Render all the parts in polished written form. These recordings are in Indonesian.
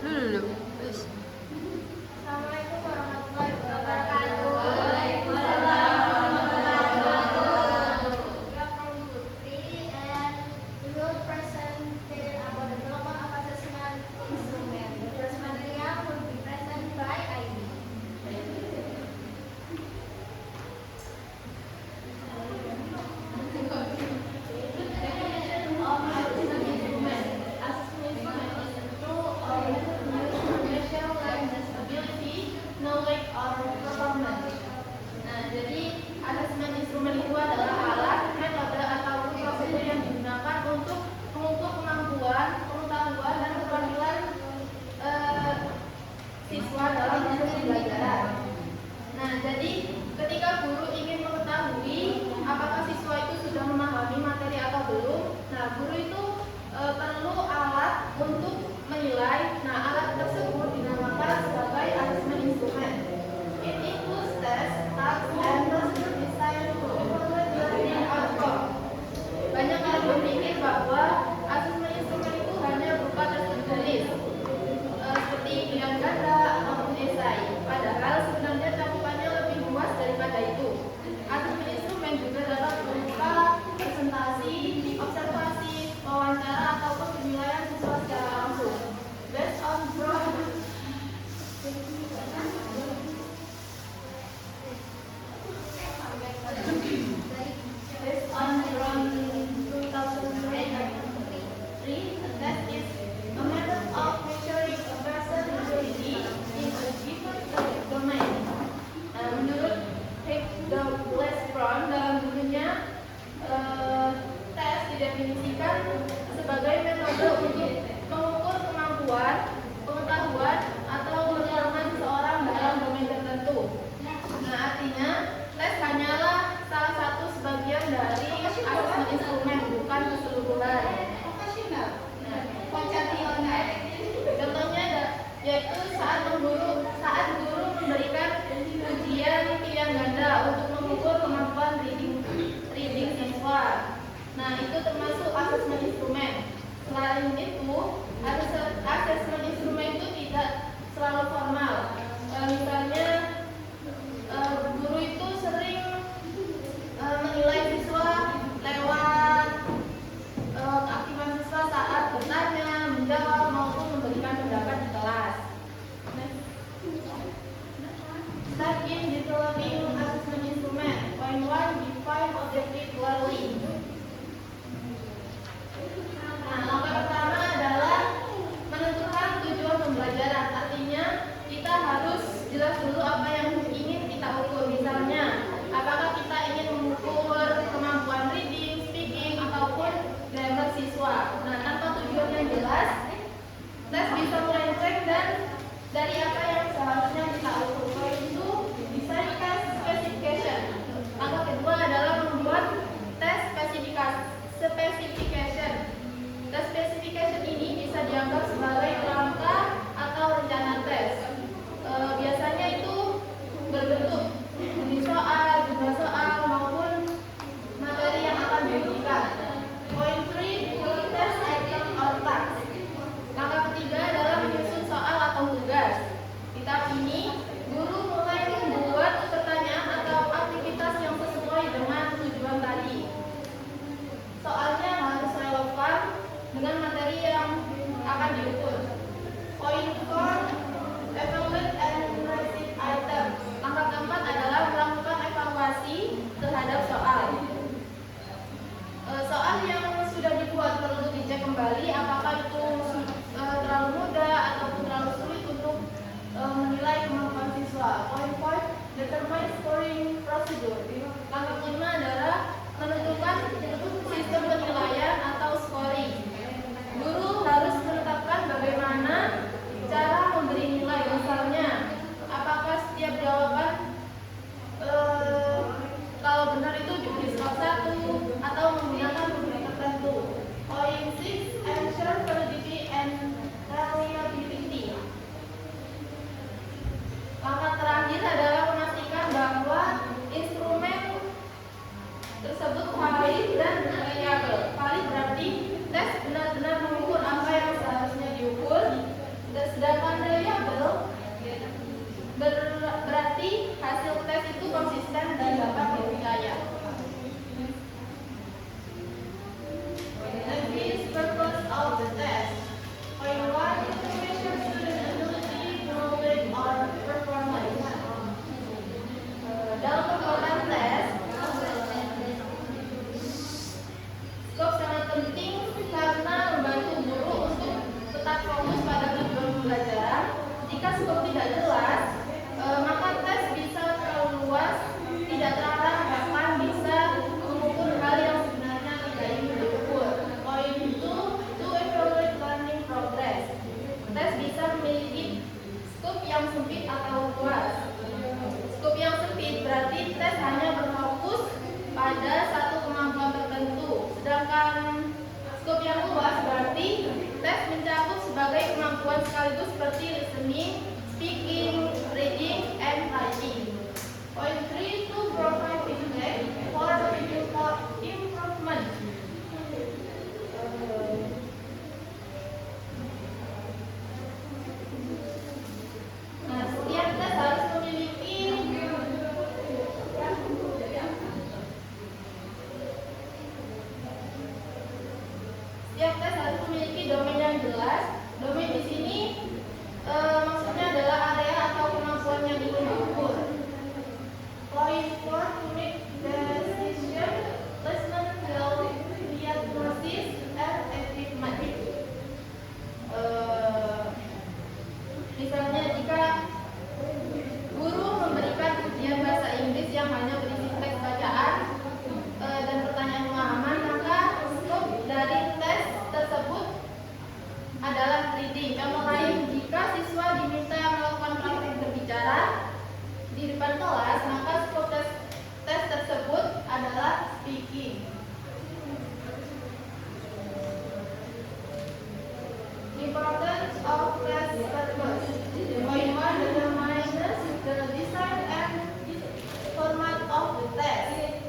Dulu. Terus. Assalamualaikum warahmatullahi wabarakatuh. Welcome Putri, and we will present here about the development of assessment instrument. The first material will be presented by Aini. Knowledge or performance. Nah, jadi asesmen instrumen itu adalah alat, metode atau prosedur yang digunakan untuk mengukur kemampuan, pengetahuan dan keterampilan siswa dalam proses pembelajaran. Nah, jadi ketika guru ingin mengetahui apakah siswa itu sudah memahami materi atau belum, nah guru itu perlu alat untuk menilai. Nah, alat tersebut dinamakan sebagai asesmen instrumen. It includes tests, tasks, and procedure designed to evaluate learning outcome. Banyak yang berpikir bahwa asesmen instrumen itu hanya berupa tes tertulis, seperti pilihan ganda ataupun esai. Padahal sebenarnya cakupannya lebih luas daripada itu. Asesmen instrumen juga dapat berupa presentasi, observasi, wawancara ataupun penilaian siswa secara langsung. Based on Brown Based on Brown 2003, a test is a method of measuring a person's ability in a given subject domain. Menurut Les Brown, dalam bukunya, tes didefinisikan sebagai metode untuk mengukur kemampuan, pengetahuan, atau performa seseorang dalam domain tertentu. Nah, artinya tes hanyalah salah satu sebagian dari asesmen instrumen, bukan keseluruhan. Nah, contohnya yaitu saat guru memberikan ujian pilihan ganda untuk mengukur kemampuan reading siswa. Nah, itu termasuk asesmen instrumen. Selain itu, asesmen instrumen itu tidak selalu formal. Misalnya, guru itu sering menilai siswa lewat keaktifan siswa saat bertanya, menjawab, maupun memberikan pendapat di kelas. Start in developing assessment instrument. Point 1, define objective clearly. Nah, langkah pertama adalah menentukan tujuan Sedangkan reliable berarti hasil tes itu konsisten dan dapat dipercaya. Next is purpose of the test. Point 1 is to measure student ability, knowledge, or performance. Dalam pembuatan tes, skop sangat penting karena membantu guru untuk tetap fokus pada tujuan pembelajaran. Jika skop tidak jelas, maka tes bisa terlalu luas, tidak terarah, bahkan bisa mengukur hal yang sebenarnya tidak ingin diukur. Poin 2, to evaluate learning progress. Tes bisa memiliki skop yang sempit atau luas. Skop yang sempit berarti tes hanya berfokus pada satu kemampuan tertentu. Sedangkan skop yang luas berarti tes mencakup sebagai kemampuan sekaligus seperti listening, speaking, reading, and writing. Point 3, to provide feedback for improvement. Nah, setiap tes harus memiliki domain yang jelas. Domain di sini maksudnya adalah area atau kemampuan yang ingin diukur. Point 4, to make decision, listen, help, diagnosis, and achievement. Misalnya jika guru memberikan ujian bahasa Inggris yang hanya berisi teks bacaan dan pertanyaan pemahaman, maka skop dari tes tersebut adalah reading. Contoh lain, jika siswa diminta melakukan praktek berbicara di depan kelas, maka skop tes tersebut adalah speaking. Importance of test purpose. Point 1, determines the design and format of the test.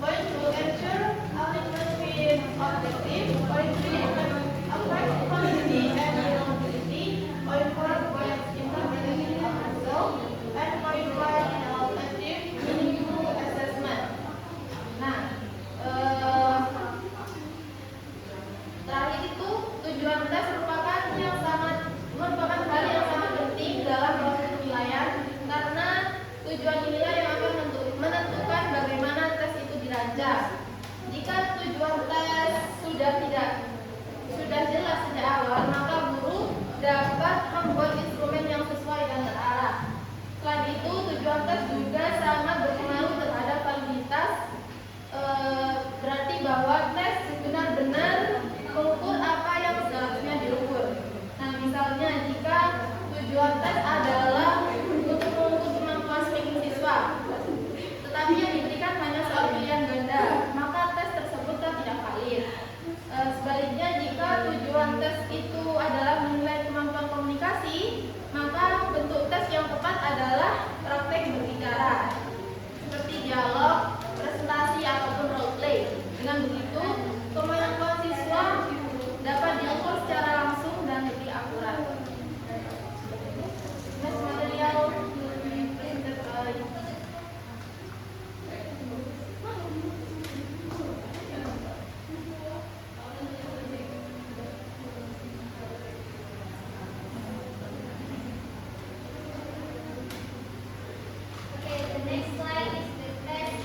Point 2, ensure alignment with objective. Point 3, affect quality and reliability. Point 4, point implementation of result. And point 5, achieve meaningful assessment. Nah, terakhir itu tujuan tes merupakan hal yang sangat penting dalam proses penilaian, karena tujuan inilah yang akan menentukan bagaimana tes itu dirancang. Jika tujuan tes sudah jelas sejak awal, maka guru dapat membuat instrumen yang sesuai dan terarah. Selain itu, tujuan tes juga sangat berpengaruh terhadap validitas. Berarti bahwa tes benar-benar mengukur apa yang seharusnya diukur. Nah, misalnya jika tujuan tes adalah untuk mengukur kemampuan speaking siswa, tetapi yang diberikan hanya soal pilihan ganda, maka tes tersebut tidak valid. Sebaliknya, jika tujuan tes itu adalah menilai kemampuan komunikasi, maka bentuk tes yang tepat adalah praktek berbicara, seperti dialog, presentasi, ataupun role play. Dengan begitu, kemampuan siswa dapat diukur secara langsung dan lebih akurat. Next material will be presented by Okay, the next slide is the test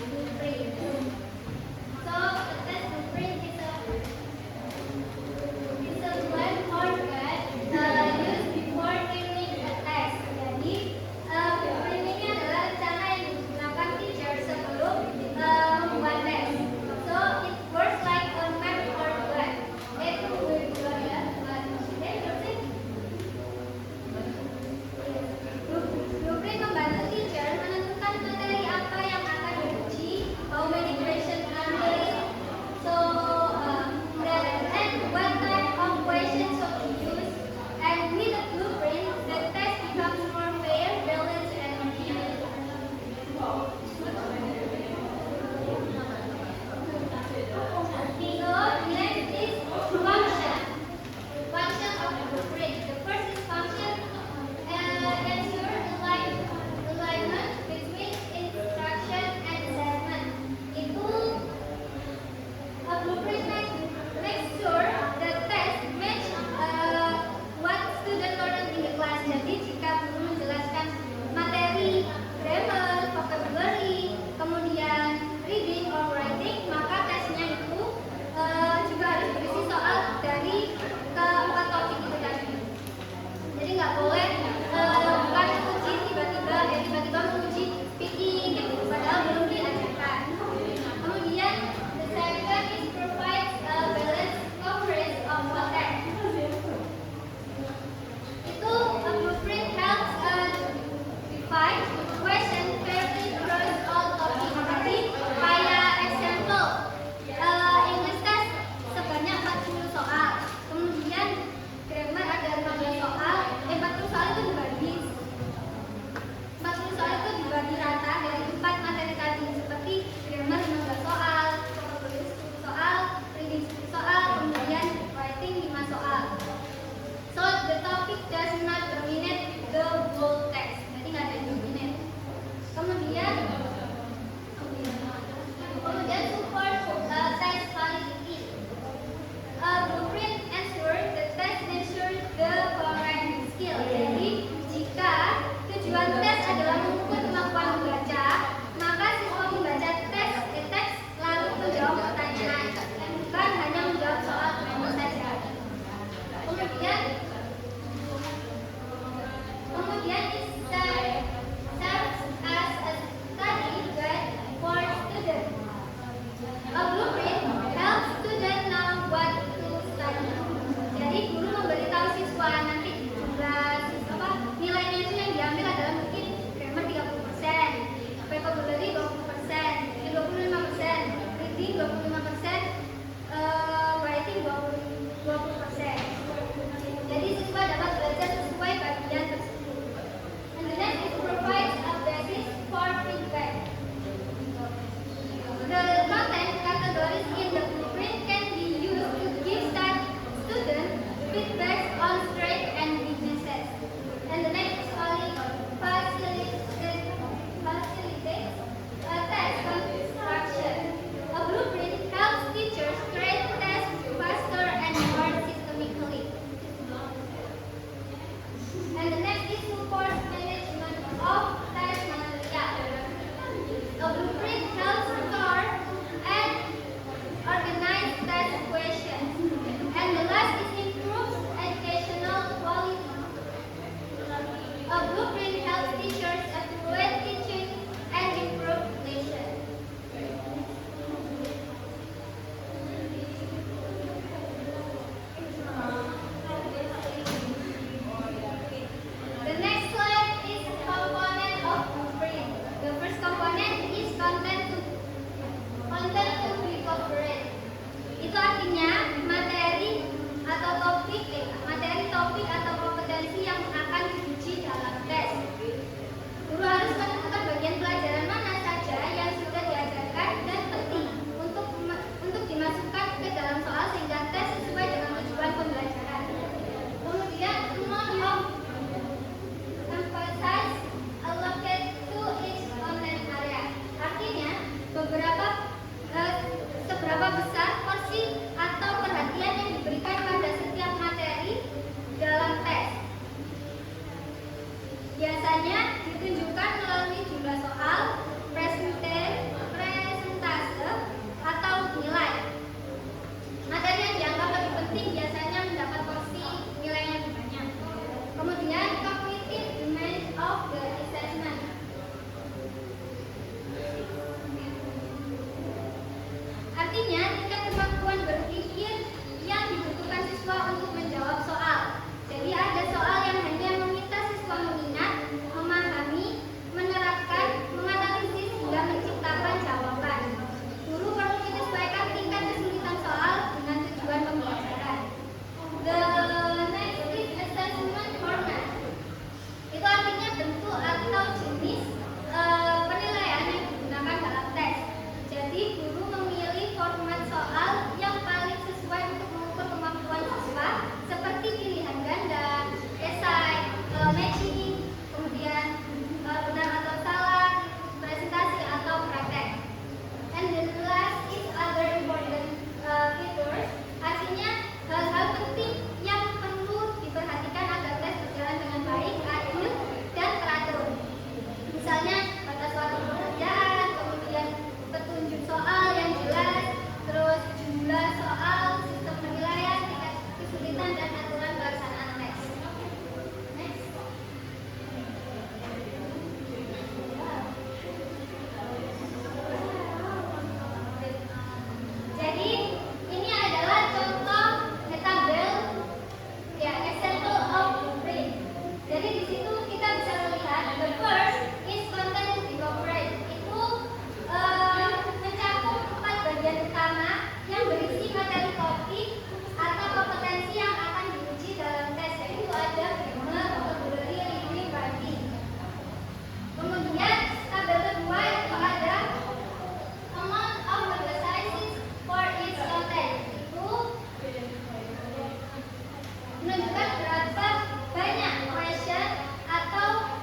menentukan berapa banyak question atau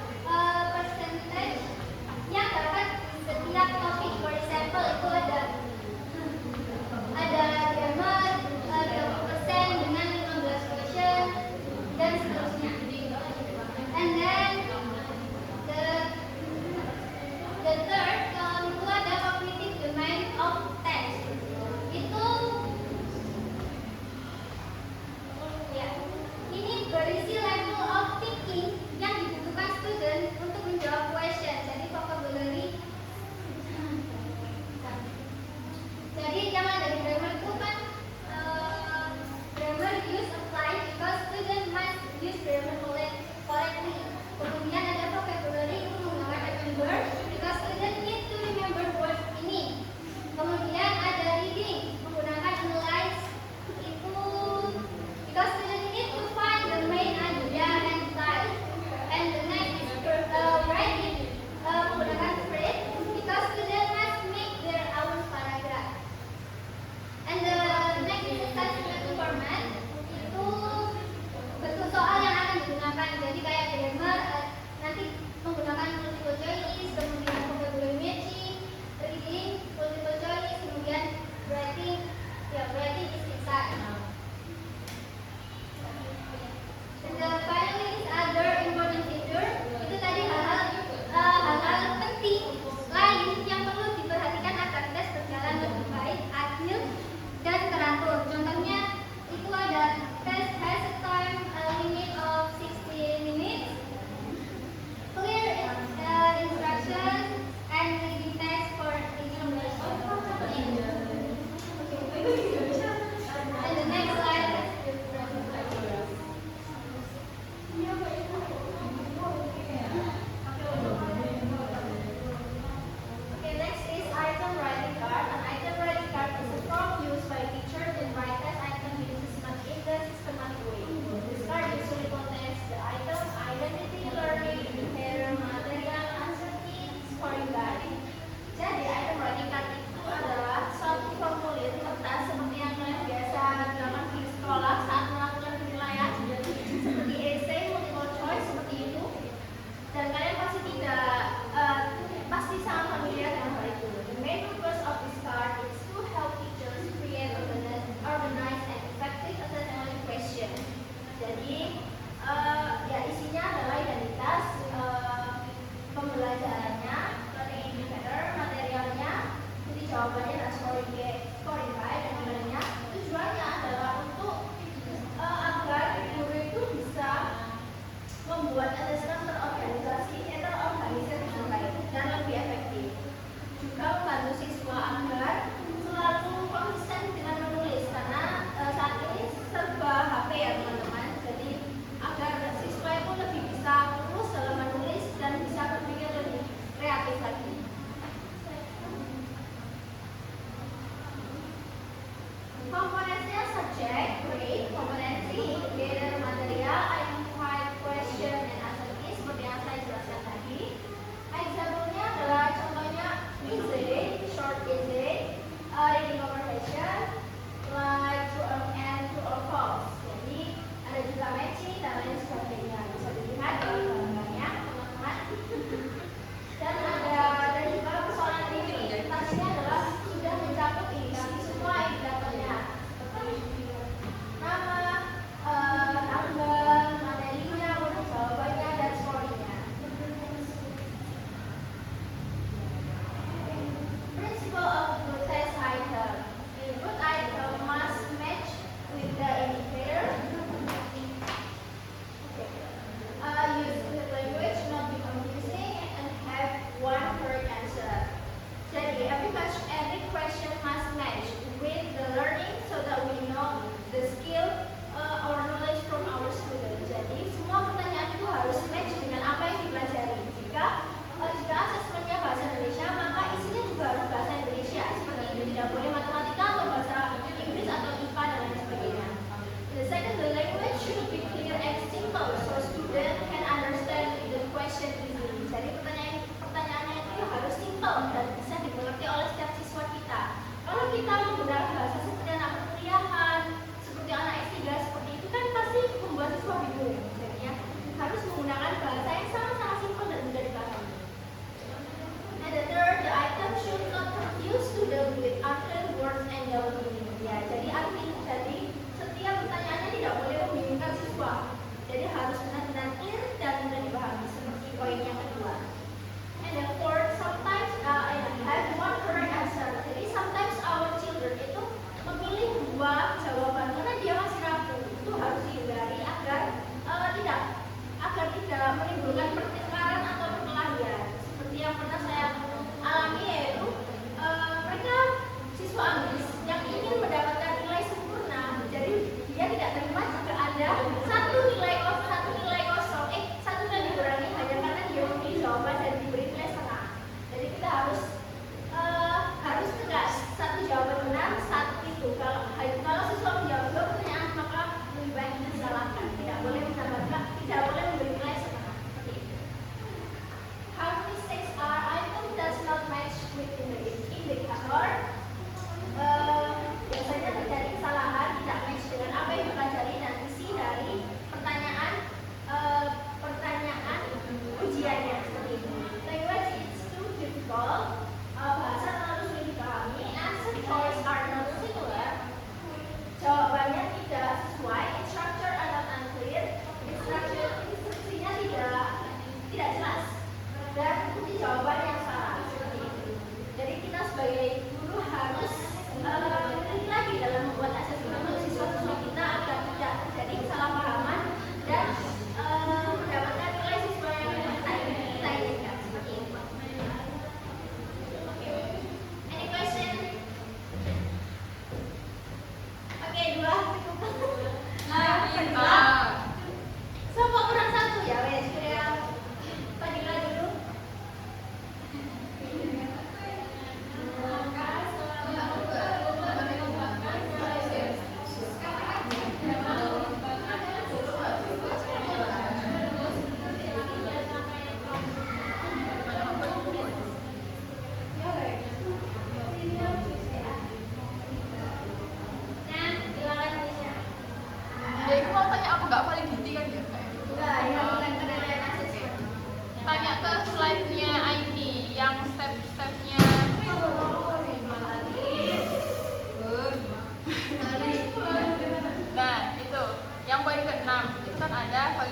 percentage yang dapat setiap topik. For example, itu ada grammar 20% dengan 15 question dan seterusnya. And then the third, itu ada cognitive domain of text. Itu ya, ini berisi level of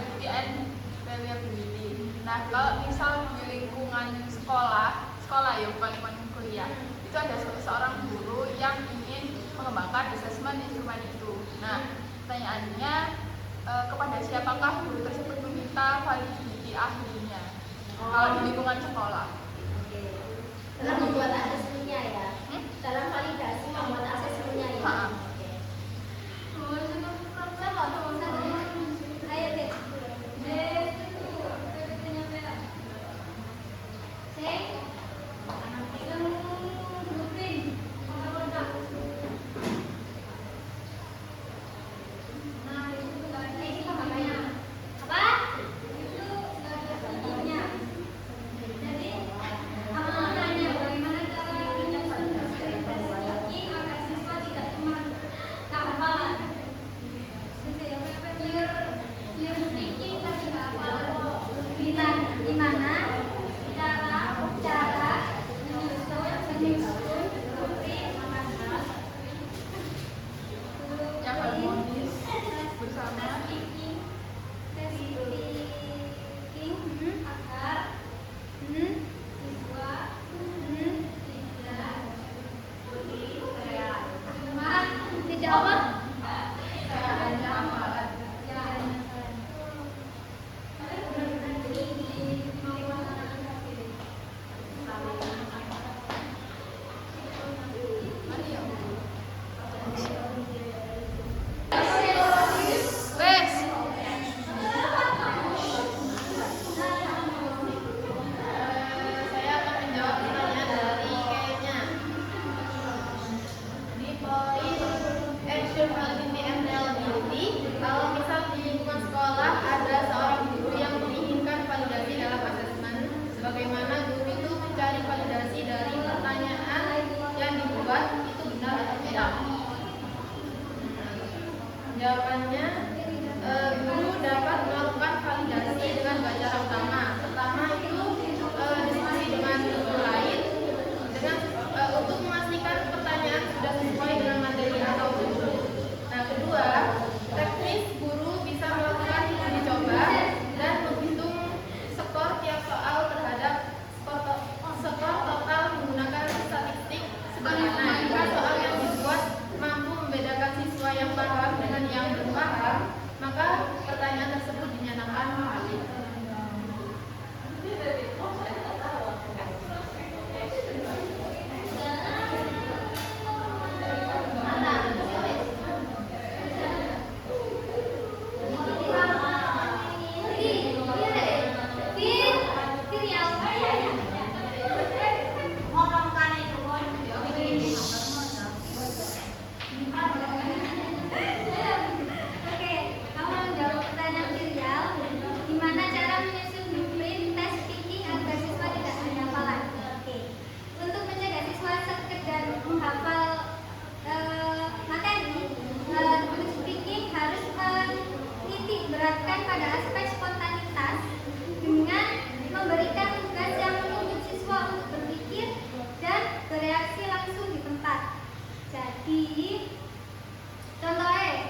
adaptability and reliability. Nah, kalau misal di lingkungan sekolah ya bukan lingkungan kuliah, itu ada seorang guru yang ingin mengembangkan assessment instrumen itu. Nah, pertanyaannya kepada siapakah guru tersebut meminta validity ahlinya? Kalau di lingkungan sekolah. Dalam membuat asesmennya ya. Dalam validasi membuat asesmennya ya. Ayo deh. Yang harmonis bersama. Saya akan menjawab pertanyaan dari kayaknya. Di poin action validity and reliability, kalau misal di lingkungan sekolah ada seorang guru yang menginginkan validasi dalam asesmen, sebagaimana guru itu mencari validasi dari pertanyaan yang dibuat itu benar atau tidak. Jawabannya, guru dapat melakukan validasi dengan dua cara utama. Pertama itu diskusi dengan guru lain dengan untuk memastikan pertanyaan sudah sesuai dengan materi atau belum. Nah, kedua, teknis guru bisa melakukan uji coba dan menghitung skor tiap soal terhadap skor total menggunakan statistik. Sebagaimana jika soal yang dibuat mampu membedakan siswa yang paham dengan yang belum paham, maka pertanyaan tersebut dinyatakan valid. pada aspek spontanitas dengan memberikan tugas yang menuntut siswa untuk berpikir dan bereaksi langsung di tempat. Jadi, contohnya,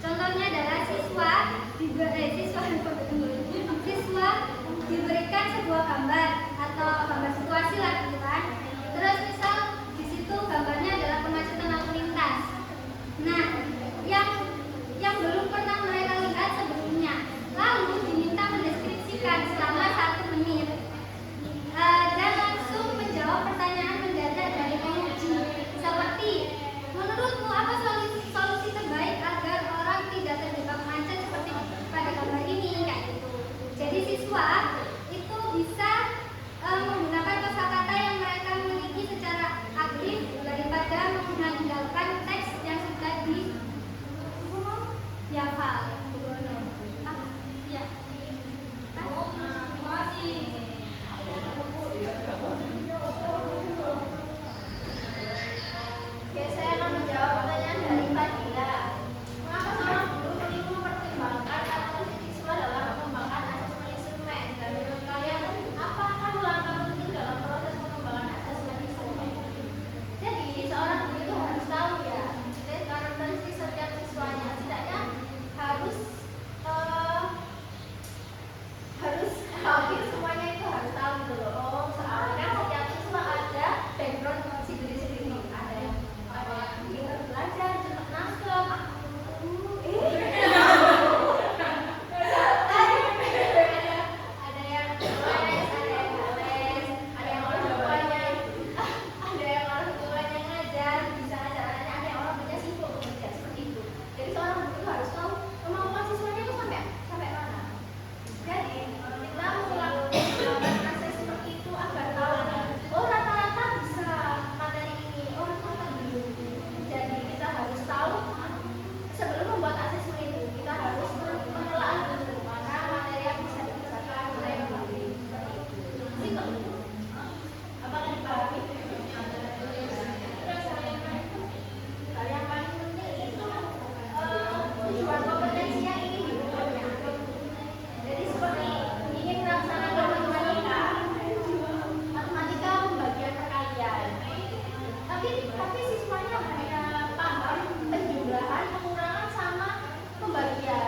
contohnya adalah siswa diberikan sebuah gambar atau gambar situasi lah gitu kan. Terus misal di situ gambarnya adalah kemacetan lalu lintas. Nah, yang belum pernah mereka lihat sebelumnya, lalu diminta mendeskripsikan selama 1 menit dan langsung menjawab pertanyaan mendadak dari penguji seperti, menurutmu apa solusi terbaik agar orang tidak terjebak macet seperti pada gambar ini, kayak gitu. Jadi siswa itu bisa menggunakan kosakata yang mereka miliki secara tapi siswanya hanya paham penjumlahan, pengurangan sama pembagian.